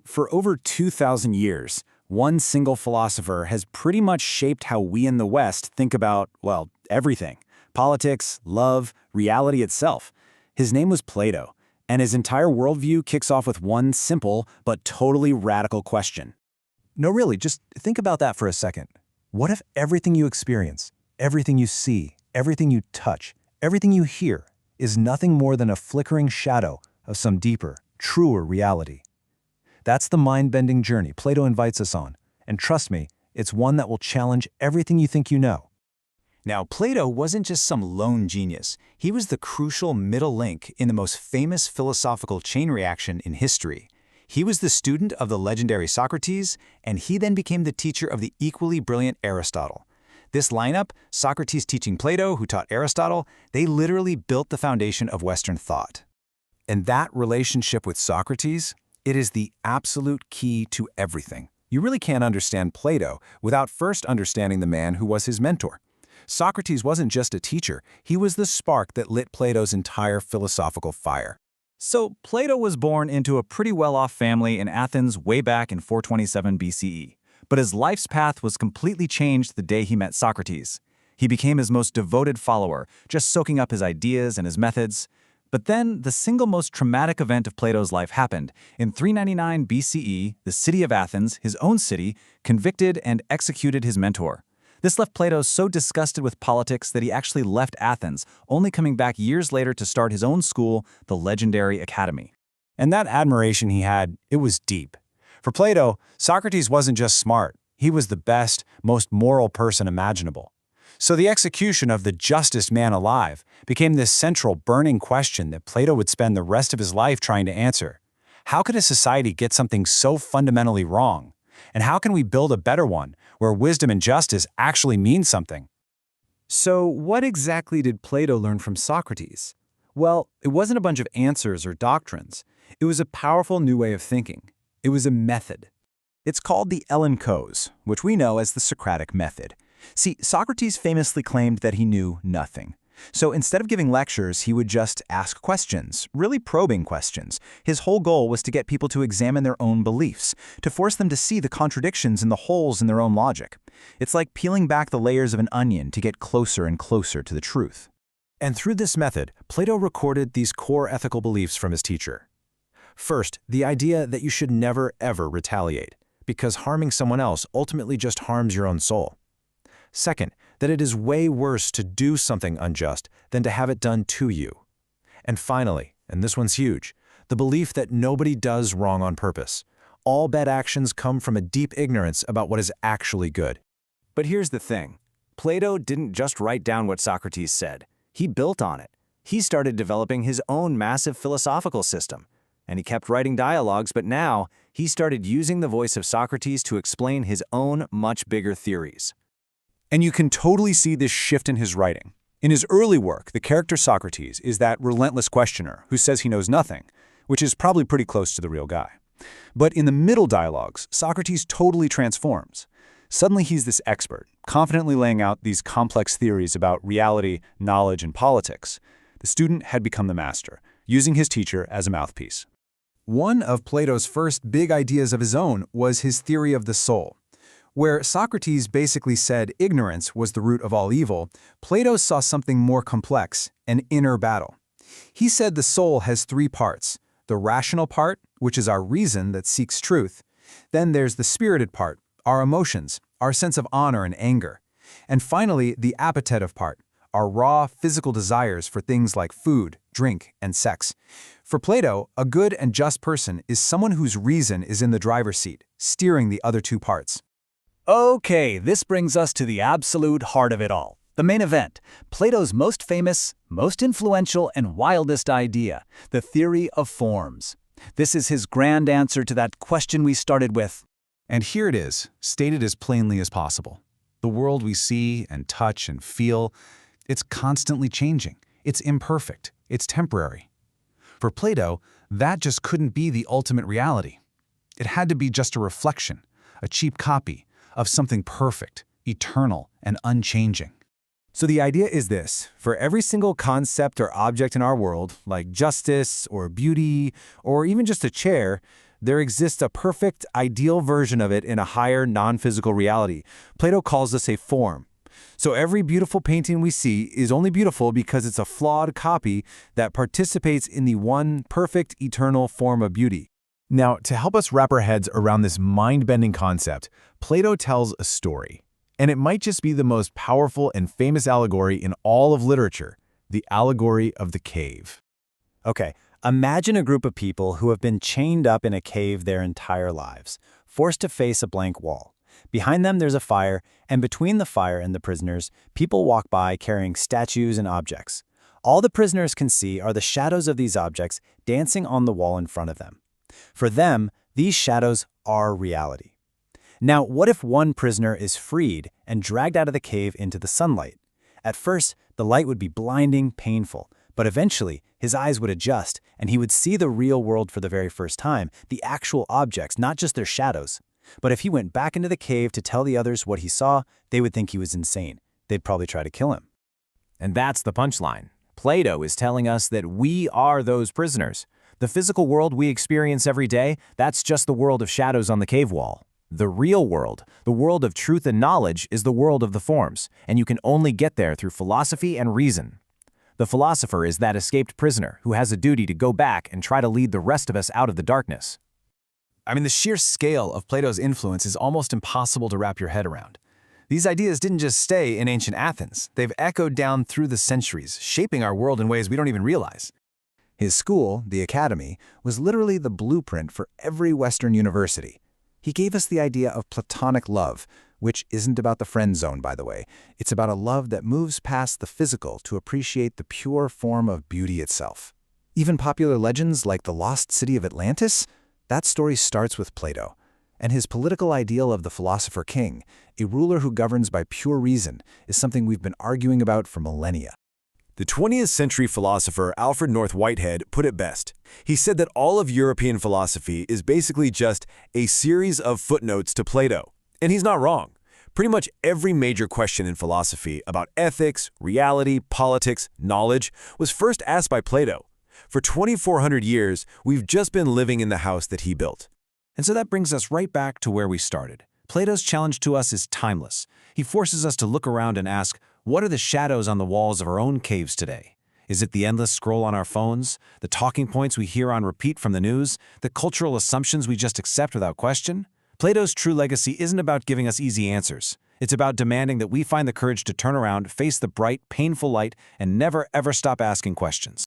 For over 2,000 years, one single philosopher has pretty much shaped how we in the West think about, well, everything. Politics, love, reality itself. His name was Plato, and his entire worldview kicks off with one simple but totally radical question. No, really, just think about that for a second. What if everything you experience, everything you see, everything you touch, everything you hear is nothing more than a flickering shadow of some deeper, truer reality? That's the mind-bending journey Plato invites us on, and trust me, it's one that will challenge everything you think you know. Now, Plato wasn't just some lone genius. He was the crucial middle link in the most famous philosophical chain reaction in history. He was the student of the legendary Socrates, and he then became the teacher of the equally brilliant Aristotle. This lineup, Socrates teaching Plato, who taught Aristotle, they literally built the foundation of Western thought. And that relationship with Socrates, it is the absolute key to everything. You really can't understand Plato without first understanding the man who was his mentor. Socrates wasn't just a teacher, he was the spark that lit Plato's entire philosophical fire. So Plato was born into a pretty well-off family in Athens way back in 427 BCE. But his life's path was completely changed the day he met Socrates. He became his most devoted follower, just soaking up his ideas and his methods. But then, the single most traumatic event of Plato's life happened. In 399 BCE, the city of Athens, his own city, convicted and executed his mentor. This left Plato so disgusted with politics that he actually left Athens, only coming back years later to start his own school, the legendary Academy. And that admiration he had, it was deep. For Plato, Socrates wasn't just smart, he was the best, most moral person imaginable. So the execution of the justest man alive became this central burning question that Plato would spend the rest of his life trying to answer. How could a society get something so fundamentally wrong? And how can we build a better one where wisdom and justice actually mean something? So what exactly did Plato learn from Socrates? Well, it wasn't a bunch of answers or doctrines. It was a powerful new way of thinking. It was a method. It's called the Elenkos, which we know as the Socratic method. See, Socrates famously claimed that he knew nothing. So instead of giving lectures, he would just ask questions, really probing questions. His whole goal was to get people to examine their own beliefs, to force them to see the contradictions and the holes in their own logic. It's like peeling back the layers of an onion to get closer and closer to the truth. And through this method, Plato recorded these core ethical beliefs from his teacher. First, the idea that you should never, ever retaliate, because harming someone else ultimately just harms your own soul. Second, that it is way worse to do something unjust than to have it done to you. And finally, and this one's huge, the belief that nobody does wrong on purpose. All bad actions come from a deep ignorance about what is actually good. But here's the thing. Plato didn't just write down what Socrates said. He built on it. He started developing his own massive philosophical system. And he kept writing dialogues, but now he started using the voice of Socrates to explain his own much bigger theories. And you can totally see this shift in his writing. In his early work, the character Socrates is that relentless questioner who says he knows nothing, which is probably pretty close to the real guy. But in the middle dialogues, Socrates totally transforms. Suddenly he's this expert, confidently laying out these complex theories about reality, knowledge, and politics. The student had become the master, using his teacher as a mouthpiece. One of Plato's first big ideas of his own was his theory of the soul. Where Socrates basically said ignorance was the root of all evil, Plato saw something more complex, an inner battle. He said the soul has three parts: the rational part, which is our reason that seeks truth. Then there's the spirited part, our emotions, our sense of honor and anger. And finally, the appetitive part, our raw physical desires for things like food, drink, and sex. For Plato, a good and just person is someone whose reason is in the driver's seat, steering the other two parts. Okay, this brings us to the absolute heart of it all. The main event, Plato's most famous, most influential, and wildest idea, the theory of forms. This is his grand answer to that question we started with. And here it is, stated as plainly as possible. The world we see and touch and feel, it's constantly changing. It's imperfect. It's temporary. For Plato, that just couldn't be the ultimate reality. It had to be just a reflection, a cheap copy of something perfect, eternal, and unchanging. So the idea is this: for every single concept or object in our world, like justice or beauty or even just a chair, There exists a perfect, ideal version of it in a higher, non-physical reality. Plato calls this a form. So every beautiful painting we see is only beautiful because it's a flawed copy that participates in the one perfect, eternal form of beauty. Now, to help us wrap our heads around this mind-bending concept, Plato tells a story. And it might just be the most powerful and famous allegory in all of literature, the allegory of the cave. Okay, imagine a group of people who have been chained up in a cave their entire lives, forced to face a blank wall. Behind them there's a fire, and between the fire and the prisoners, people walk by carrying statues and objects. All the prisoners can see are the shadows of these objects dancing on the wall in front of them. For them, these shadows are reality. Now, what if one prisoner is freed and dragged out of the cave into the sunlight? At first, the light would be blinding, painful, but eventually, his eyes would adjust, and he would see the real world for the very first time, the actual objects, not just their shadows. But if he went back into the cave to tell the others what he saw, they would think he was insane. They'd probably try to kill him. And that's the punchline. Plato is telling us that we are those prisoners. The physical world we experience every day, that's just the world of shadows on the cave wall. The real world, the world of truth and knowledge, is the world of the forms, and you can only get there through philosophy and reason. The philosopher is that escaped prisoner who has a duty to go back and try to lead the rest of us out of the darkness. I mean, the sheer scale of Plato's influence is almost impossible to wrap your head around. These ideas didn't just stay in ancient Athens. They've echoed down through the centuries, shaping our world in ways we don't even realize. His school, the Academy, was literally the blueprint for every Western university. He gave us the idea of Platonic love, which isn't about the friend zone, by the way. It's about a love that moves past the physical to appreciate the pure form of beauty itself. Even popular legends like the lost city of Atlantis, that story starts with Plato. And his political ideal of the philosopher king, a ruler who governs by pure reason, is something we've been arguing about for millennia. The 20th century philosopher Alfred North Whitehead put it best. He said that all of European philosophy is basically just a series of footnotes to Plato. And he's not wrong. Pretty much every major question in philosophy about ethics, reality, politics, knowledge was first asked by Plato. For 2,400 years, we've just been living in the house that he built. And so that brings us right back to where we started. Plato's challenge to us is timeless. He forces us to look around and ask, what are the shadows on the walls of our own caves today? Is it the endless scroll on our phones, the talking points we hear on repeat from the news, the cultural assumptions we just accept without question? Plato's true legacy isn't about giving us easy answers. It's about demanding that we find the courage to turn around, face the bright, painful light, and never ever stop asking questions.